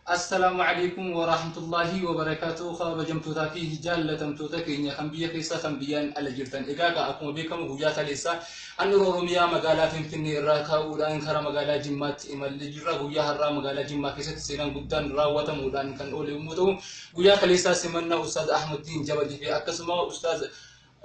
السلام عليكم ورحمة الله وبركاته. خاب جمتوتا فيه جالة تمتوتا كينيا خنبيا كيسا خنبيان على جرتان إجاكا أكون بكم هجاتا لسا أن روميا مقالة فيمتني الراكا ودان كرا مقالة جمات إمال جرا هجا هرا مقالة جمات كيسا سيران قدان راوة مودان كان أولي ومدو هجا كليسا سمنا أستاذ أحمد الدين جبل في أكسما أستاذ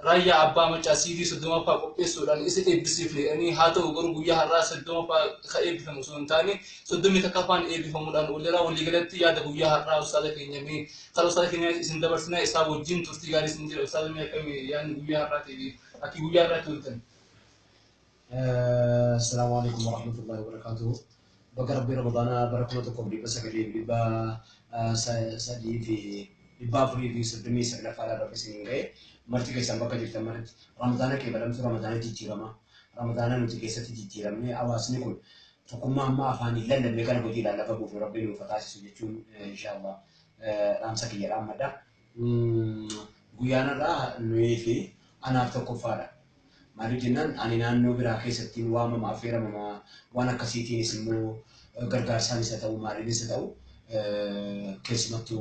رايا أبا مجاسيدي سدوما فا قبسودان إسيتي بسيفلي أني هاتو وقرن قويا هرا سدوما فا خائب فمسون تاني سدومي تكافان إيبي فمودان وليرا وليغلتي يادا قويا هرا أستاذ كينيامي خلو أستاذ كينيامي إسن دبرسنا إسابو جين ترتي غاري سنجل أستاذ ميكامي يعني قويا هرا تيبي أكي قويا هرا تولتن. السلام عليكم ورحمة الله وبركاته. بقرب رمضان بركمتكم بس كلي ببا سدي في فري في سدمي سكلا فعلا بسنين غير مرتي كيسان بقى جبت مرت رمضان كي بدم سو رمضان تيجيرما رمضان نتي كيسة تيجيرما أواسني كل تقوم ما أفاني لين بيكنا بودي لا لفا بوفي ربنا وفتاش سجتون إن شاء الله رامسك يا رام مدا غيانا را نويفي أنا أفتكر فارا مالو جنان أنا نانو براكي ستين واما ما فيرا ما وانا كسيتين اسمه غرغار ساني ستاو ماريني ستاو كيسمتو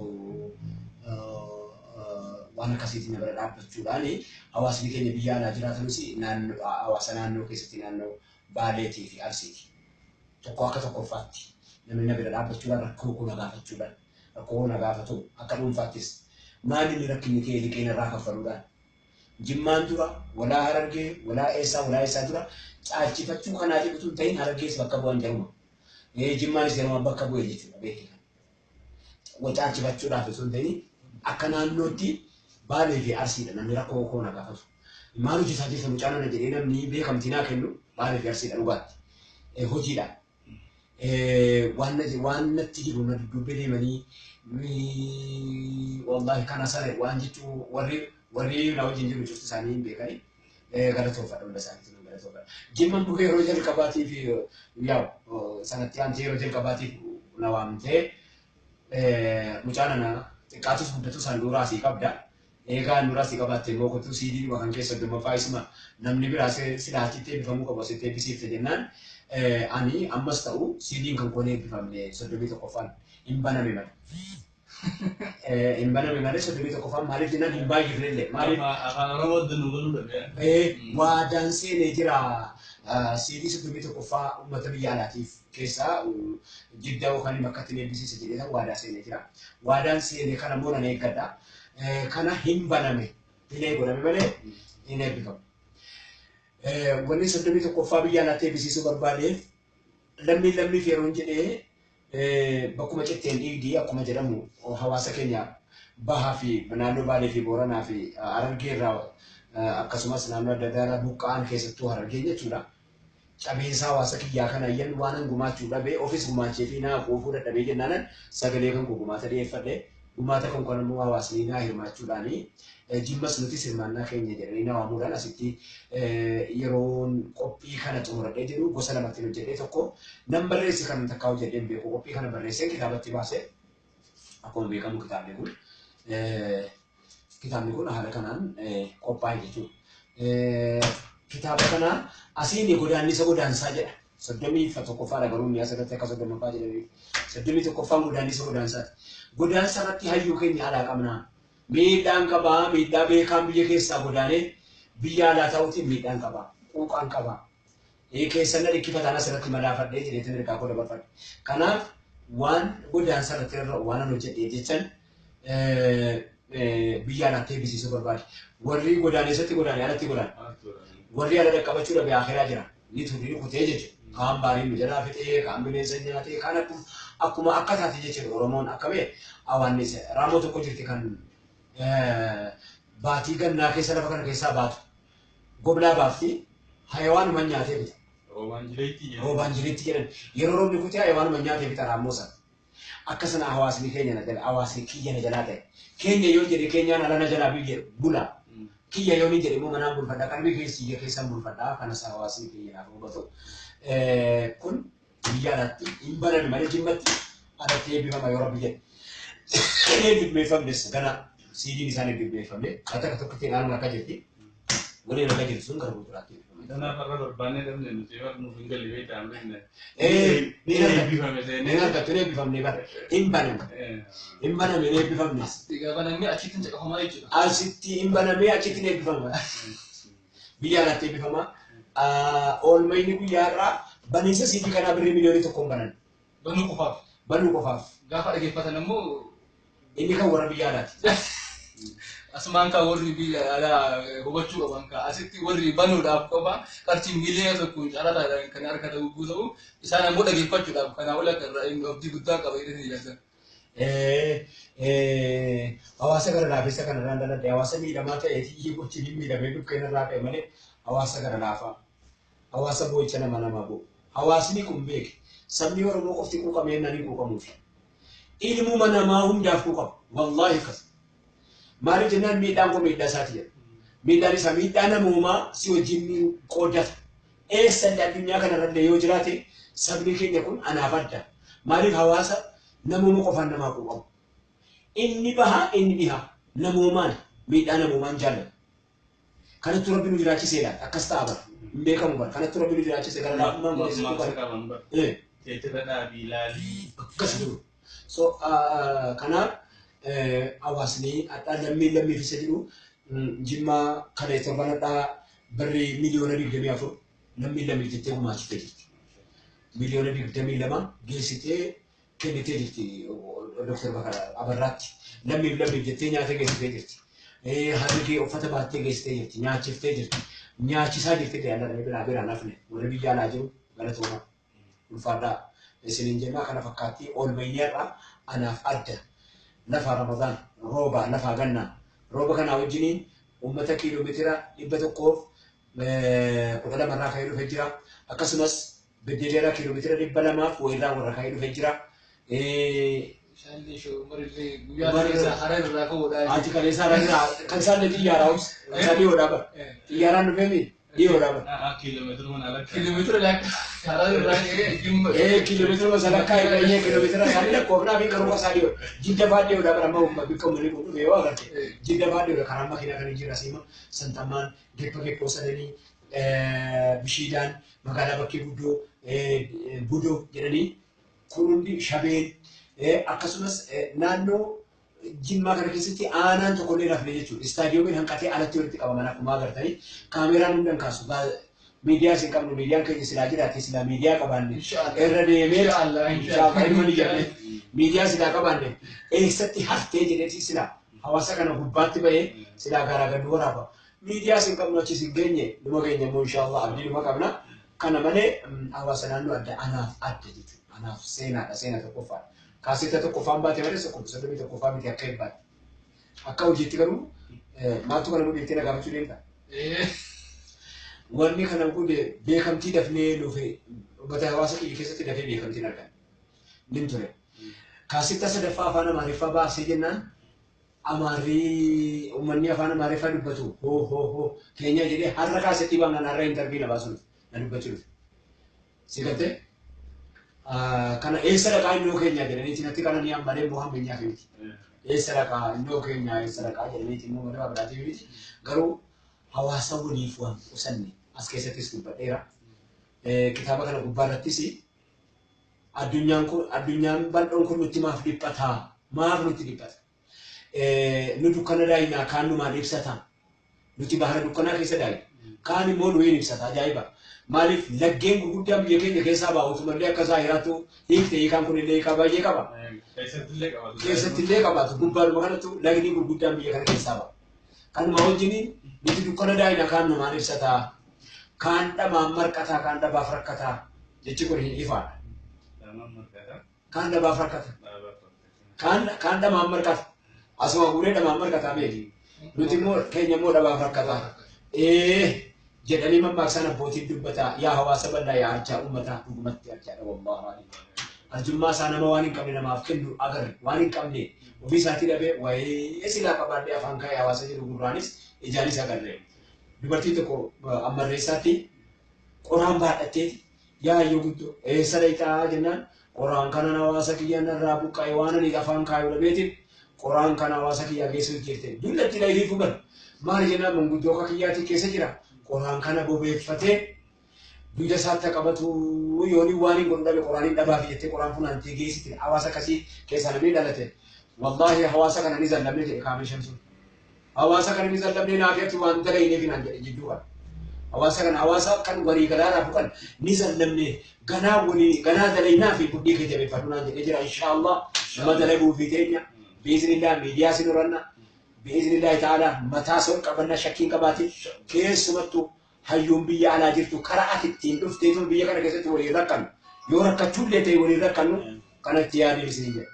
وانا كسيتين برا بتشولاني أواسني كني بيانا جرات نسي نان أواسنا نو كيستين نانو باليتي في أرسيتي تقوى كتقوى فاتي لما نبرا بتشولان ركوكو نغافة تشولان ركوكو نغافة تو أكلون فاتيس مالي نركني كي لكينا راكا فرودان جمان دورا ولا هرجع ولا إيسا دورا أشي فتشو خنا أجي بتقول تين هرجع سبكبوان جرما جمان سيرما بكبو يجي تنا بيكي وتأشي فتشو رافع سون تيني أكنا نوتي بالي في أرسيدا نميرا كونا كافو مالو جساتي سمجانا نجرينا مني بيكم تنا كنو بالي في أرسيدا نوبات هوجيلا وانا تيجي بنا دوبلي مني والله كان ساري وانجتو وري لو جنجي شفت سانين بيكاي غلط هو فعلا بس أنت غلط هو جيمان بوكي روجل كباتي في ياو سنتيان تي روجل كباتي نوام تي مجانا كاتوس بدتو سانورا سي كابدا إيجا نورا سي كباتي مو كتو سيدي وكان كيس الدم فايسما نمني براسه سلاتي تي بفهمو كباسي تي بيسيف تجنان أني أمستاو سيدي كم كوني بفهمني سدبي تكفان إمبانا بيمان إن بنا بمارس سدبي تكفان مالي جنا نباي جفريلة مالي أنا رود نقول له ودانسي نجرا سيدي سدبي تكفان متبي علاتيف كيسا وجدة وخاني مكتني بيسي سجلها ودانسي نجرا ودانسي نكنا مونا نيكدا كنا هم بنا مي هنا يقول بمالي هنا بيكم وني سدبي تكفان بيجانا تي بيسي سوبربالي لمي في رونجني بكم جتين إيدي أكم جرمو وحواسا كينيا بها في منالو بالي في بورانا في أرجيرا أكسماس نامنا دادارا بوكان كيستو هرجيني تورا أبيسا حواسا كي ياكنا ين وانا غما تورا بي أوفيس غما تشيفينا وفورة تبيجي نانا سجليكم غما تري فدي غما تكون كنا مو حواسنينا هيرما توراني جيمس نوتي سيرمانا كينيا جرينا وامورا نسيتي يرون كوبي كنا تمرد جدو غسلا متنو جدي تكو نمبر ريسي كنا تكاو جدي بيكو كوبي كنا بريسي كتابة تباسه أكون بيكم كتاب يقول كتاب يقول هذا كنان كوباي جدو كتاب كنا أسين يقول أني سبوا دانسا جدا سدمي فتوكفارا قرون يا سدت كاسو دم باجي سدمي تكفام وداني سبوا دانسا قدانسا نتي هايو كيني على كمنا ميدان كبا ميدا بيكام بيجي سابوداني بيا لا تاوتي ميدان كبا وقان كبا كيسنا لكيفتنا سنة مدافع دي جريتنا لكاكو دبرفات كناف وان قدان سنة وانا نوجد يجتن بيا لا تبيسي سوبرباد وري قداني ستي قداني على تي قدان وري على دكابتشورا بآخرها جرا نيتوري كتيجج كام باري مجرا فتيه كام بنيسنجا تي كانا أكما أكثر تيجي ورمون أكمل أواني سه رامو تكو جرتي كان باتي كنا كيسا لفكنا كيسا بات قبلا باتي حيوان من ياتي بيتا هو بانجريتي كنا يرورو نكوتي حيوان من ياتي بيتا راموسا أكسنا أواسني كينيا ندل أواسني كينيا نجلاته كينيا يوم جري كينيا نالا نجلا بيجي بولا كينيا يوم جري مو منام بولفدا كان بيجي سيجي كيسا بولفدا كان سا أواسني كينيا نافو بتو كن بيجالاتي إمبارح نمالي جمتي ada TV sama Europe je. Ini di BFM des, karena CD di sana di BFM deh. Kata ketinggalan nggak jadi. Wani laga jirtu sun gara gurguraatti eebbifama. Kanaaf har'a barbaannee dhabne nuti warra nuuf hin galle beektaa hin beekne. Ni argattu ni eebbifamne bara. Hin baname ni eebbifamne. Egaa banamee achitti hin caqafamaa jechuudha. Asitti hin banamee achitti ni eebbifama. Biyya alaatti eebbifama. Oolmayni guyyaa irraa baniinsa siidii kanaa birrii miliyoonii tokkoon banan. Banuu qofaaf. Banuu qofaaf. Gaafa dhageeffatan immoo Inni kan warra biyya alaati. asumaan kan warri biyya alaa hubachuu qaban ka asitti warri banuudhaaf qofa qarshii miliyoona tokkoon carraadhaan kan harka ta'uu ta'u isaan ammoo dhageeffachuudhaaf kanaa ol akka abdii guddaa qaba jedhanii jaalatan. Hawaasa gara laafessa kanarraan daladhe hawaasa miidhamaa ta'eetii gochi hin miidhamee dukkeen irraa ka'e malee hawaasa gara laafaa hawaasa boo'icha nama bo'u hawaasni kun beeke sabni Oromoo qofti quuqamee nani quuqamuufi ilmuma namaa hundaaf quuqama wallaahi akkas maaliif jennaan miidhaan kun miidhaa isaati jedha miidhaan isaa miidhaa namoomaa si wajjin qoodata eessallee addunyaa kanarrallee yoo jiraate sabni keenya kun anaaf adda maaliif hawaasa namooma qofaan namaa quuqamu inni bahaa inni dhihaa namoomaan miidhaa namoomaan jaallatu kanattu rabbi nu jiraachiseedha akkas ta'a bara hin beekamu bara kanattu rabbi nu jiraachise gara laafummaan guddisuu bara teessira dhaabii ilaalii akkas jiru so kanaaf hawaasni addaa lammiif isa jiru jimmaa kana torbanadhaa birrii miliyoona 24 lammiif jettee gumaachitee jirti miliyoona 22 geessitee kennitee jirti Dr. Bakar Abarraatti lammiif jettee nyaata geessitee jirti. Harrigee uffata baattee geessitee jirti nyaachiftee jirti nyaachisaa jirti dheeraa biraan hafne warri biyya alaa jiru galatooma ulfaadhaa isiniin jennaa kana fakkaatti oolmayyaarraa anaaf adda lafa Ramadaan rooba lafa gannaa rooba kanaa wajjiniin uummata kiiloomeetira 112 irraa ka'ee dhufee jira akkasumas beddelleeraa kiiloomeetira 200 wayirraa warra ka'ee dhufee jira. Ati kaleessa hararraa kan isaan xiyyaaraan kan isaan dhiyoodhaa bara xiyyaaraan dhufeemi dhiyoodhaa bara. Kiiloomeetira salakkaa eegalee kiiloomeetira isaanii lakkoofnaa fi qaruma isaa dhiyoo jidda baadhiyoodhaa bara amma bakka uummanni kun dhufe yoo agarte jidda baadhiyoodha karaa makiinaa kan jira siima santamaan geppoo sadanii bishiidaan magaalaa bakkee guddoo budoo jedhanii kun hundi shabeen akkasumas naannoo jimmaa kana keessatti aanaan tokkollee rafne jechuudha. Istaadiyoomiin hanqatee alatti walitti qabaman akkuma agartanii kaameraan hundan kaasu miidiyaa isin qabnu miidiyaan keenya silaa jiraate silaa miidiyaa qabaanne irra deemee miidiyaa silaa qabaanne eessatti haftee jedheeti silaa hawaasa kana gubbaatti bahee silaa garaagaruu waraaba. Miidiyaa isin qabnu achis hin geenye numa keenya immoo inshaallah abdii numa qabna. Kana malee hawaasa naannoo anaaf adda jechuudha. Anaaf seenaadha seena tokkoffaadha. Kaasetta tokkoffaan baatee malee saddomii tokkoffaa miti akka eebbaatti. Akka hojiitti garuu maaltu kana godhe ittiin agaafachuu deemta. Wanni kana godhe beekamtii dafnee dhufe uummata hawaasa kiyya keessatti dafee beekamtiin argame. Nin ture. Kaasetta sadaffaa afaan Amaariffaa baasee jennaan Amaarrii uummanni afaan Amaariffaa dubbatu hoo keenya jedhee har'a kaasettii baanaan har'a intarviina baasuuf na dubbachuu dhufe. Si galtee? Kana eessa dhaqaa innoo keenya jedhaniiti natti kana ni hammalee immoo hammeenyaa fi miti. Eessa dhaqaa innoo keenya eessa dhaqaa jedhaniiti immoo madaa biraatiif miti. Garuu hawaasa waliif waan qusanne as keessattis dubbadheera. Kitaaba kana gubbaarrattis addunyaan bal'oon kun nutti maaf dhiphataa? Maaf nutti dhiphata? Nu dukkana daa'inaa kaan numaan ibsata. Nuti bahara dukkanaa keessa daa'ina. Kaan immoo nu hin ibsata ajaa'iba. Maaliif laggeen gurguddaan biyya keenya keessaa baa'utu malee akka zaahiraatu hiikaan kun illee hiikaa baay'ee qaba. Keessattillee qabaatu gubbaadhuma kanattu lagni gurguddaan biyya kana keessaa ba'a. Kanuma wajjiniin nuti dukkana daa'ina kaan numaan ibsataa. Kaan dhamaan marqataa kaan dhabaaf rakkataa jechi kun hin ifaadha. Kaan dhabaaf rakkata. Kaan dhamaan marqata. Asuma guuree dhamaan marqataa beeki. Nuti immoo keenya immoo dhabaaf rakkataa. Jedhanii mammaaksan abbootiin dubbataa yaa hawaasa bal'aa yaa arjaa uummataa dhugumatti arjaadha wallaahi. Arjummaa isaa nama waan hin qabne namaaf kennu agarre waan hin qabne ofii isaatii dhabee wayii silaa qabaadhee afaan kaa'ee hawaasa jedhu gurraanis ijaanis agarre. Dubartii tokko ammarreessaatti qoraan baadhattee yaa hayyoo guddoo eessa dhayitaa jennaan qoraan kana hawaasa kiyya narraa buqqa'e waan ani afaan kaa'uu dhabeetiif qoraan kana hawaasa kiyya geessuuf jirte dullatti dhayitii fugan maal jenna manguddoo akka kiyyaatti keessa jira qoraan kana bobeeffatee duuda isaatti qabatu yooni waan hin godhabe qoraaniin dhabaaf jettee qoraan funaantee geessite hawaasa kasii keessa namni dhalate wallahi hawaasa kana ni zallamne jedhe kaamil shamsuun hawaasa kana ni zallamne naafiyatti waan dalaynee finaan jedhe jidduudha hawaasa kan warii galaadhaaf kan ni zallamne ganaa dalaynaa fi buddii kee jabeeffadhu naan jedhe jira inshaallah nama dalaguu fi teenya biiznillah miidiyaa sinuranna biiznillah ta'ala mataa son qabanna shakkiin qabaati keessumattuu hayyuun biyya alaa jirtu karaa atittiin dhufteetu biyya kana keessatti waliin rakkannu yoo rakkachuullee ta'e waliin rakkannu kanatti yaadee isin jedhe.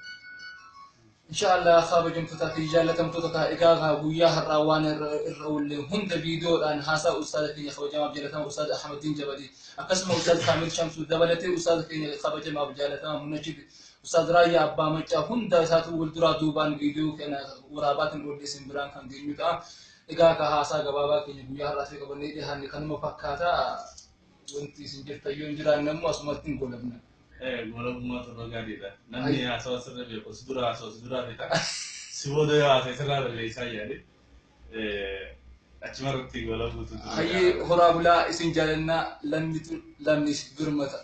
Inshallah khaba jumtuta fi jaalatamtoota ka egaa guyyaa har'aa waan irra ullee hunda viidiyoodhaan haasaa ustaada keenya kabajamaaf jaalatamaa ustaada Ahmadiin Jabadii akkasuma ustaada Kaamil Shamsuu dabalatee ustaada keenya kabajamaaf jaalatamaa Munajjid ustaada Raayyaa Abbaa Maccaa hunda isaatu wal duraa duubaan viidiyoo kana waraabaatiin odeessin biraan kan geenyu ta'a. Egaa ka haasaa gabaabaa keenya guyyaa har'aa fi qabannee dhiyaanne kanuma fakkaata wanti isin jirtayyoon hin jiraanne ammoo asumatti hin golabna. Golabummaa torba gaariidha. Namni haasawaa sirra beeku si dura haasawaa si dura beeka. Si booda yoo haasawaa sirraa balleessaa yaade achumarratti golabuutu. Hayyee horaa bulaa isin jaalannaa lamni birmata.